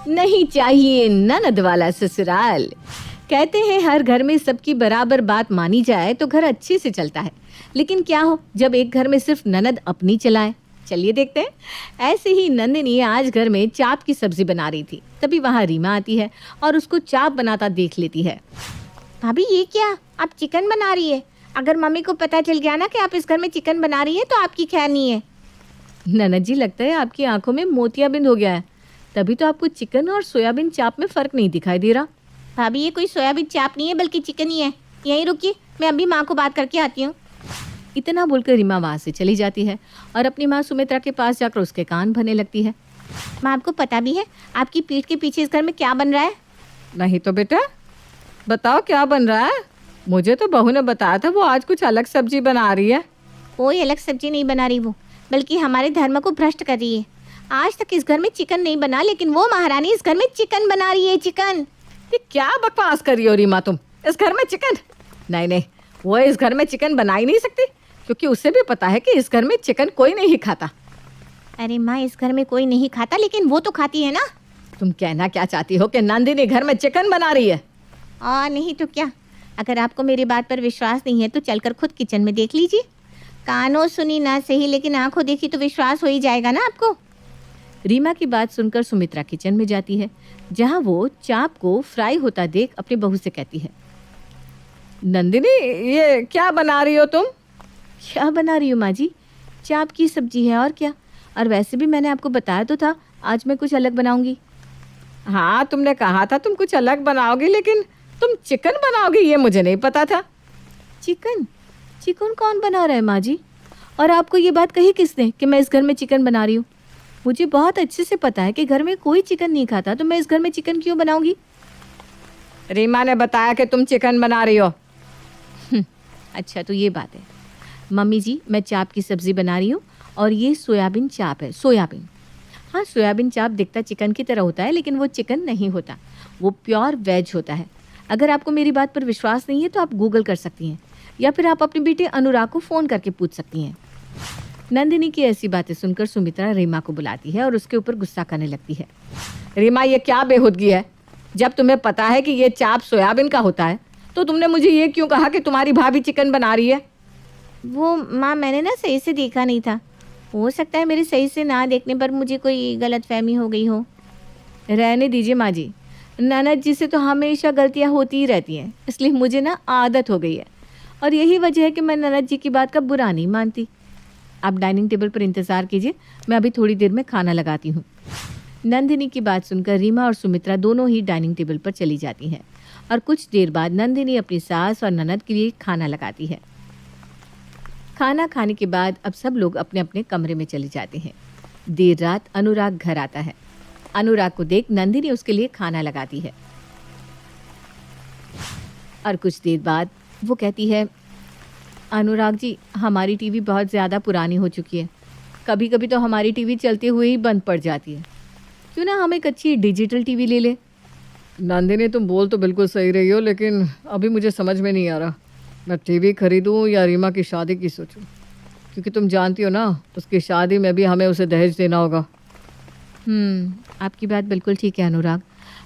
नहीं चाहिए ननद वाला ससुराल। कहते हैं हर घर में सबकी बराबर बात मानी जाए तो घर अच्छे से चलता है, लेकिन क्या हो जब एक घर में सिर्फ ननद अपनी चलाए। चलिए देखते हैं। ऐसे ही नंदिनी आज घर में चाप की सब्जी बना रही थी, तभी वहाँ रीमा आती है और उसको चाप बनाता देख लेती है। भाभी ये क्या, आप चिकन बना रही है? अगर मम्मी को पता चल गया ना कि आप इस घर में चिकन बना रही है तो आपकी खैर नहीं है। ननद जी, लगता है आपकी आंखों में मोतियाबिंद हो गया है, तभी तो आपको चिकन और सोयाबीन चाप में फ़र्क नहीं दिखाई दे रहा। भाभी ये कोई सोयाबीन चाप नहीं है बल्कि चिकन ही है। यहीं रुकिए, मैं अभी माँ को बात करके आती हूँ। इतना बोलकर रीमा वहाँ से चली जाती है और अपनी माँ सुमित्रा के पास जाकर उसके कान भरने लगती है। माँ, आपको पता भी है आपकी पीठ के पीछे इस घर में क्या बन रहा है? नहीं तो बेटा, बताओ क्या बन रहा है। मुझे तो बहू ने बताया था वो आज कुछ अलग सब्जी बना रही है। कोई अलग सब्जी नहीं बना रही वो, बल्कि हमारे धर्म को भ्रष्ट कर रही है। आज तक इस घर में चिकन नहीं बना, लेकिन वो महारानी इस घर में चिकन बना रही है। चिकन? ये क्या बकवास कर रही हो रीमा तुम? इस घर में चिकन? नहीं नहीं, वो इस घर में चिकन बना ही नहीं सकती, क्योंकि उसे भी पता है कि इस घर में चिकन कोई नहीं खाता। अरे माँ, इस घर में कोई नहीं खाता, लेकिन वो तो खाती है ना। तुम कहना क्या चाहती हो कि नंदिनी घर में चिकन बना रही है? नहीं तो क्या। अगर आपको मेरी बात पर विश्वास नहीं है तो चलकर खुद किचन में देख लीजिए। कानों सुनी ना सही, लेकिन आंखों देखी तो विश्वास हो ही जाएगा ना आपको। रीमा की बात सुनकर सुमित्रा किचन में जाती है, जहां वो चाप को फ्राई होता देख अपनी बहू से कहती है, नंदिनी ये क्या बना रही हो तुम? क्या बना रही हो माँ जी? चाप की सब्जी है और क्या। और वैसे भी मैंने आपको बताया तो था आज मैं कुछ अलग बनाऊंगी। हाँ, तुमने कहा था तुम कुछ अलग बनाओगी, लेकिन तुम चिकन बनाओगी ये मुझे नहीं पता था। चिकन? चिकन कौन बना रहा है माँ जी? और आपको ये बात कही किसने कि मैं इस घर में चिकन बना रही हूँ? मुझे बहुत अच्छे से पता है कि घर में कोई चिकन नहीं खाता, तो मैं इस घर में चिकन क्यों बनाऊंगी? रीमा ने बताया कि तुम चिकन बना रही हो। अच्छा तो ये बात है। मम्मी जी, मैं चाप की सब्ज़ी बना रही हूँ और ये सोयाबीन चाप है। सोयाबीन? हाँ, सोयाबीन चाप दिखता चिकन की तरह होता है, लेकिन वो चिकन नहीं होता, वो प्योर वेज होता है। अगर आपको मेरी बात पर विश्वास नहीं है तो आप गूगल कर सकती हैं, या फिर आप अपने बेटे अनुराग को फ़ोन करके पूछ सकती हैं। नंदिनी की ऐसी बातें सुनकर सुमित्रा रीमा को बुलाती है और उसके ऊपर गुस्सा करने लगती है। रीमा, ये क्या बेहूदगी है? जब तुम्हें पता है कि ये चाप सोयाबीन का होता है तो तुमने मुझे ये क्यों कहा कि तुम्हारी भाभी चिकन बना रही है? वो माँ, मैंने ना सही से देखा नहीं था। हो सकता है मेरे सही से ना देखने पर मुझे कोई गलतफहमी हो गई हो। रहने दीजिए माँ जी, ननद जी से तो हमेशा गलतियाँ होती ही रहती हैं, इसलिए मुझे ना आदत हो गई है, और यही वजह है कि मैं ननद जी की बात का बुरा नहीं मानती। आप डाइनिंग टेबल पर इंतज़ार कीजिए, मैं अभी थोड़ी देर में खाना लगाती हूँ। नंदिनी की बात सुनकर रीमा और सुमित्रा दोनों ही डाइनिंग टेबल पर चली जाती हैं और कुछ देर बाद नंदिनी अपनी सास और ननद के लिए खाना लगाती है। खाना खाने के बाद अब सब लोग अपने अपने कमरे में चले जाते हैं। देर रात अनुराग घर आता है। अनुराग को देख नंदिनी उसके लिए खाना लगाती है और कुछ देर बाद वो कहती है, अनुराग जी, हमारी टीवी बहुत ज़्यादा पुरानी हो चुकी है, कभी कभी तो हमारी टीवी चलते हुए ही बंद पड़ जाती है, क्यों ना हम एक अच्छी डिजिटल टीवी ले लें। नंदिनी, तुम बोल तो बिल्कुल सही रही हो, लेकिन अभी मुझे समझ में नहीं आ रहा मैं टीवी खरीदूं या रीमा की शादी की सोचूं, क्योंकि तुम जानती हो ना उसकी शादी में भी हमें उसे दहेज देना होगा। आपकी बात बिल्कुल ठीक है अनुराग,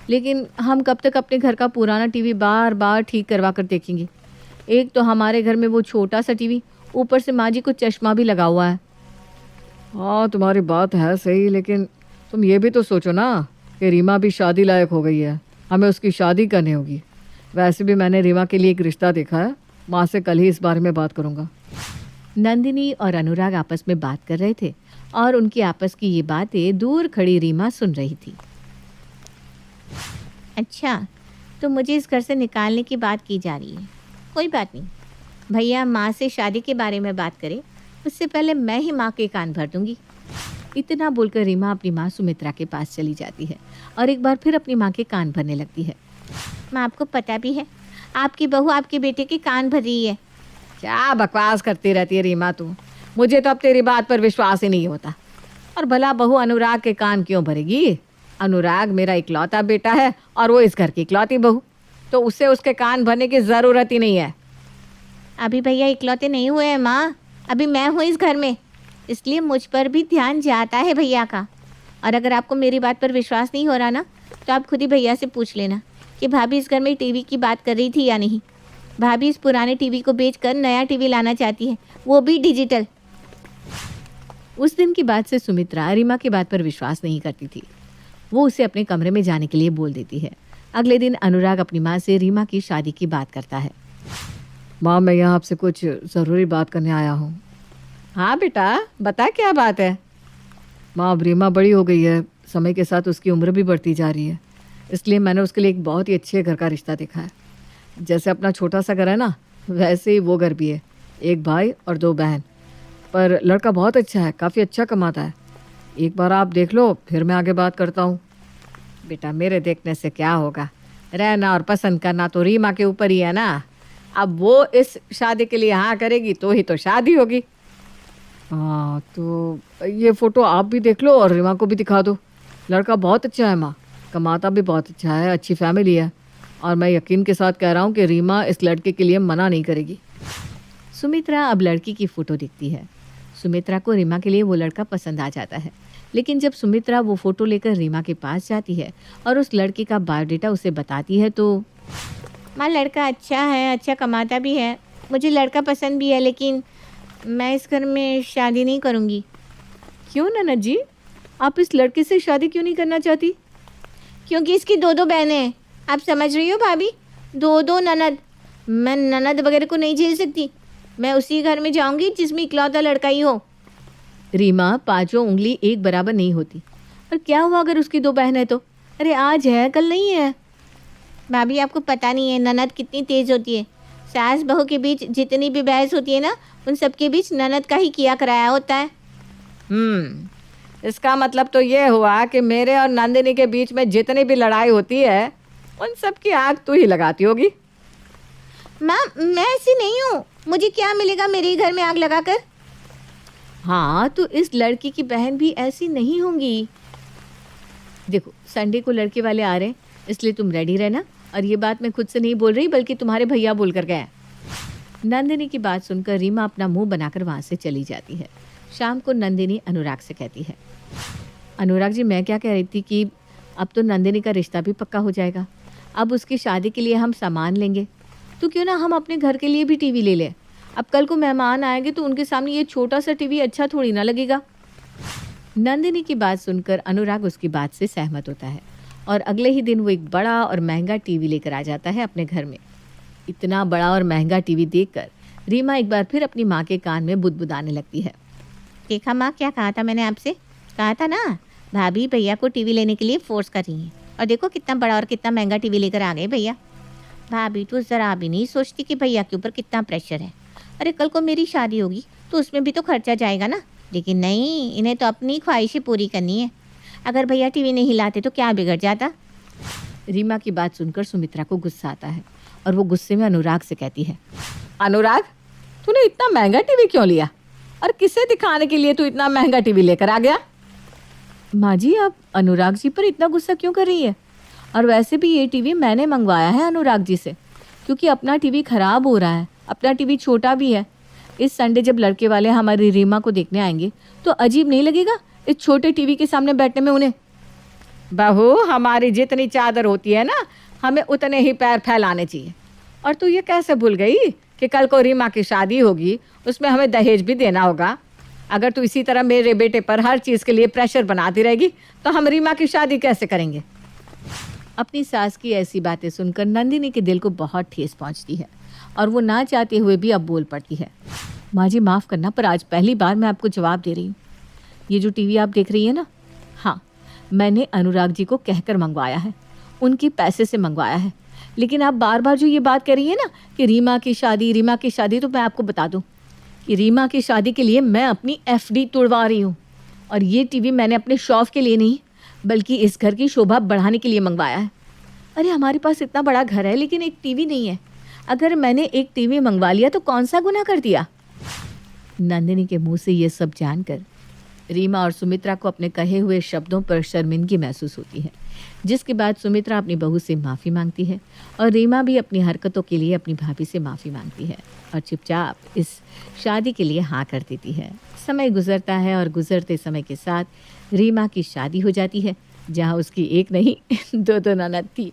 लेकिन हम कब तक अपने घर का पुराना टीवी बार बार ठीक करवा कर देखेंगे? एक तो हमारे घर में वो छोटा सा टीवी, ऊपर से माँ जी को चश्मा भी लगा हुआ है। हाँ, तुम्हारी बात है सही, लेकिन तुम ये भी तो सोचो ना कि रीमा भी शादी लायक हो गई है, हमें उसकी शादी करनी होगी। वैसे भी मैंने रीमा के लिए एक रिश्ता देखा है, माँ से कल ही इस बारे में बात करूँगा। नंदिनी और अनुराग आपस में बात कर रहे थे और उनकी आपस की ये बातें दूर खड़ी रीमा सुन रही थी। अच्छा, तो मुझे इस घर से निकालने की बात की जा रही है। कोई बात नहीं, भैया माँ से शादी के बारे में बात करें उससे पहले मैं ही माँ के कान भर दूंगी। इतना बोलकर रीमा अपनी माँ सुमित्रा के पास चली जाती है और एक बार फिर अपनी माँ के कान भरने लगती है। माँ, आपको पता भी है आपकी बहू आपके बेटे के कान भर रही है। क्या बकवास करती रहती है रीमा तू, मुझे तो अब तेरी बात पर विश्वास ही नहीं होता। और भला बहू अनुराग के कान क्यों भरेगी? अनुराग मेरा इकलौता बेटा है और वो इस घर की इकलौती बहू, तो उसे उसके कान भरने की ज़रूरत ही नहीं है। अभी भैया इकलौते नहीं हुए हैं माँ, अभी मैं हूँ इस घर में, इसलिए मुझ पर भी ध्यान जाता है भैया का। और अगर आपको मेरी बात पर विश्वास नहीं हो रहा ना, तो आप खुद ही भैया से पूछ लेना कि भाभी इस घर में टीवी की बात कर रही थी या नहीं। भाभी इस पुराने टीवी को बेचकर नया टीवी लाना चाहती है, वो भी डिजिटल। उस दिन की बात से सुमित्रा रीमा की बात पर विश्वास नहीं करती थी। वो उसे अपने कमरे में जाने के लिए बोल देती है। अगले दिन अनुराग अपनी माँ से रीमा की शादी की बात करता है। माँ, मैं यहाँ आपसे कुछ ज़रूरी बात करने आया हूँ। हाँ बेटा, बता क्या बात है। माँ, अब रीमा बड़ी हो गई है, समय के साथ उसकी उम्र भी बढ़ती जा रही है, इसलिए मैंने उसके लिए एक बहुत ही अच्छे घर का रिश्ता देखा है। जैसे अपना छोटा सा घर है ना, वैसे ही वो घर भी है। एक भाई और 2 बहन, पर लड़का बहुत अच्छा है, काफ़ी अच्छा कमाता है। एक बार आप देख लो, फिर मैं आगे बात करता हूँ। बेटा, मेरे देखने से क्या होगा, रहना और पसंद करना तो रीमा के ऊपर ही है ना। अब वो इस शादी के लिए हाँ करेगी तो ही तो शादी होगी। हाँ, तो ये फ़ोटो आप भी देख लो और रीमा को भी दिखा दो। लड़का बहुत अच्छा है माँ, कमाता भी बहुत अच्छा है, अच्छी फैमिली है, और मैं यकीन के साथ कह रहा हूँ कि रीमा इस लड़के के लिए मना नहीं करेगी। सुमित्रा अब लड़की की फ़ोटो दिखती है। सुमित्रा को रीमा के लिए वो लड़का पसंद आ जाता है। लेकिन जब सुमित्रा वो फ़ोटो लेकर रीमा के पास जाती है और उस लड़के का बायोडेटा उसे बताती है तो माँ, लड़का अच्छा है, अच्छा कमाता भी है, मुझे लड़का पसंद भी है, लेकिन मैं इस घर में शादी नहीं करूँगी। क्यों ननद जी, आप इस लड़के से शादी क्यों नहीं करना चाहती? क्योंकि इसकी 2 बहनें हैं। आप समझ रही हो भाभी, 2 ननद। मैं ननद वगैरह को नहीं झेल सकती। मैं उसी घर में जाऊंगी जिसमें इकलौता लड़का ही हो। रीमा, 5 उंगली एक बराबर नहीं होती। और क्या हुआ अगर उसकी 2 बहन है तो? अरे आज है कल नहीं है। भाभी, आपको पता नहीं है ननद कितनी तेज़ होती है। सास बहू के बीच जितनी भी बहस होती है ना, उन सबके बीच ननद का ही किया कराया होता है। इसका मतलब तो ये हुआ कि मेरे और नंदिनी के बीच में जितनी भी लड़ाई होती है उन सब की आग तू ही लगाती होगी। माँ, मैं ऐसी नहीं हूँ। मुझे क्या मिलेगा मेरे ही घर में आग लगाकर? हाँ, तो इस लड़की की बहन भी ऐसी नहीं होंगी। देखो, संडे को लड़के वाले आ रहे हैं, इसलिए तुम रेडी रहना। और ये बात मैं खुद से नहीं बोल रही, बल्कि तुम्हारे भैया बोल कर गए। नंदिनी की बात सुनकर रीमा अपना मुंह बनाकर वहाँ से चली जाती है। शाम को नंदिनी अनुराग से कहती है, अनुराग जी, मैं क्या कह रही थी कि अब तो नंदिनी का रिश्ता भी पक्का हो जाएगा। अब उसकी शादी के लिए हम सामान लेंगे, तो क्यों ना हम अपने घर के लिए भी टीवी ले लें। अब कल को मेहमान आएंगे तो उनके सामने ये छोटा सा टीवी अच्छा थोड़ी ना लगेगा। नंदिनी की बात सुनकर अनुराग उसकी बात से सहमत होता है और अगले ही दिन वो एक बड़ा और महंगा टीवी लेकर आ जाता है अपने घर में। इतना बड़ा और महंगा टीवी देखकर रीमा एक बार फिर अपनी माँ के कान में बुदबुदाने लगती है। देखा माँ, क्या कहा था मैंने आपसे? कहा था ना, भाभी भैया को टीवी लेने के लिए फोर्स कर रही हैं। और देखो कितना बड़ा और कितना महंगा टीवी लेकर आ गए भैया। भाभी तो ज़रा भी नहीं सोचती कि भैया के ऊपर कितना प्रेशर है। अरे कल को मेरी शादी होगी तो उसमें भी तो खर्चा जाएगा ना। लेकिन नहीं, इन्हें तो अपनी ख्वाहिशें पूरी करनी है। अगर भैया टीवी नहीं लाते तो क्या बिगड़ जाता? रीमा की बात सुनकर सुमित्रा को गुस्सा आता है और वो गुस्से में अनुराग से कहती है, अनुराग, तूने इतना महंगा टीवी क्यों लिया और किसे दिखाने के लिए तू इतना महंगा टीवी लेकर आ गया? माँ जी, आप अनुराग जी पर इतना गुस्सा क्यों कर रही है? और वैसे भी ये टीवी मैंने मंगवाया है अनुराग जी से, क्योंकि अपना टीवी खराब हो रहा है, अपना टीवी छोटा भी है। इस संडे जब लड़के वाले हमारी रीमा को देखने आएंगे तो अजीब नहीं लगेगा इस छोटे टीवी के सामने बैठने में उन्हें? बहू, हमारी जितनी चादर होती है ना, हमें उतने ही पैर फैलाने चाहिए। और तू ये कैसे भूल गई कि कल को रीमा की शादी होगी, उसमें हमें दहेज भी देना होगा। अगर तू इसी तरह मेरे बेटे पर हर चीज़ के लिए प्रेशर बनाती रहेगी तो हम रीमा की शादी कैसे करेंगे? अपनी सास की ऐसी बातें सुनकर नंदिनी के दिल को बहुत ठेस पहुंचती है और वो ना चाहते हुए भी अब बोल पड़ती है, माँ जी माफ़ करना, पर आज पहली बार मैं आपको जवाब दे रही हूँ। ये जो टीवी आप देख रही है ना, हाँ, मैंने अनुराग जी को कहकर मंगवाया है, उनके पैसे से मंगवाया है। लेकिन आप बार बार जो ये बात कर रही है ना कि रीमा की शादी, तो मैं आपको बता दूं कि रीमा की शादी के लिए मैं अपनी एफडी तोड़वा रही हूँ। और ये टीवी मैंने अपने शौक के लिए नहीं, बल्कि इस घर की शोभा बढ़ाने के लिए मंगवाया है। अरे हमारे पास इतना बड़ा घर है लेकिन एक टीवी नहीं है। अगर मैंने एक टीवी मंगवा लिया तो कौन सा गुनाह कर दिया? नंदिनी के मुंह से ये सब जानकर रीमा और सुमित्रा को अपने कहे हुए शब्दों पर शर्मिंदगी महसूस होती है, जिसके बाद सुमित्रा अपनी बहू से माफ़ी मांगती है और रीमा भी अपनी हरकतों के लिए अपनी भाभी से माफ़ी मांगती है और चुपचाप इस शादी के लिए हाँ कर देती है। समय गुजरता है और गुजरते समय के साथ रीमा की शादी हो जाती है जहाँ उसकी एक नहीं दो दो ननद थी।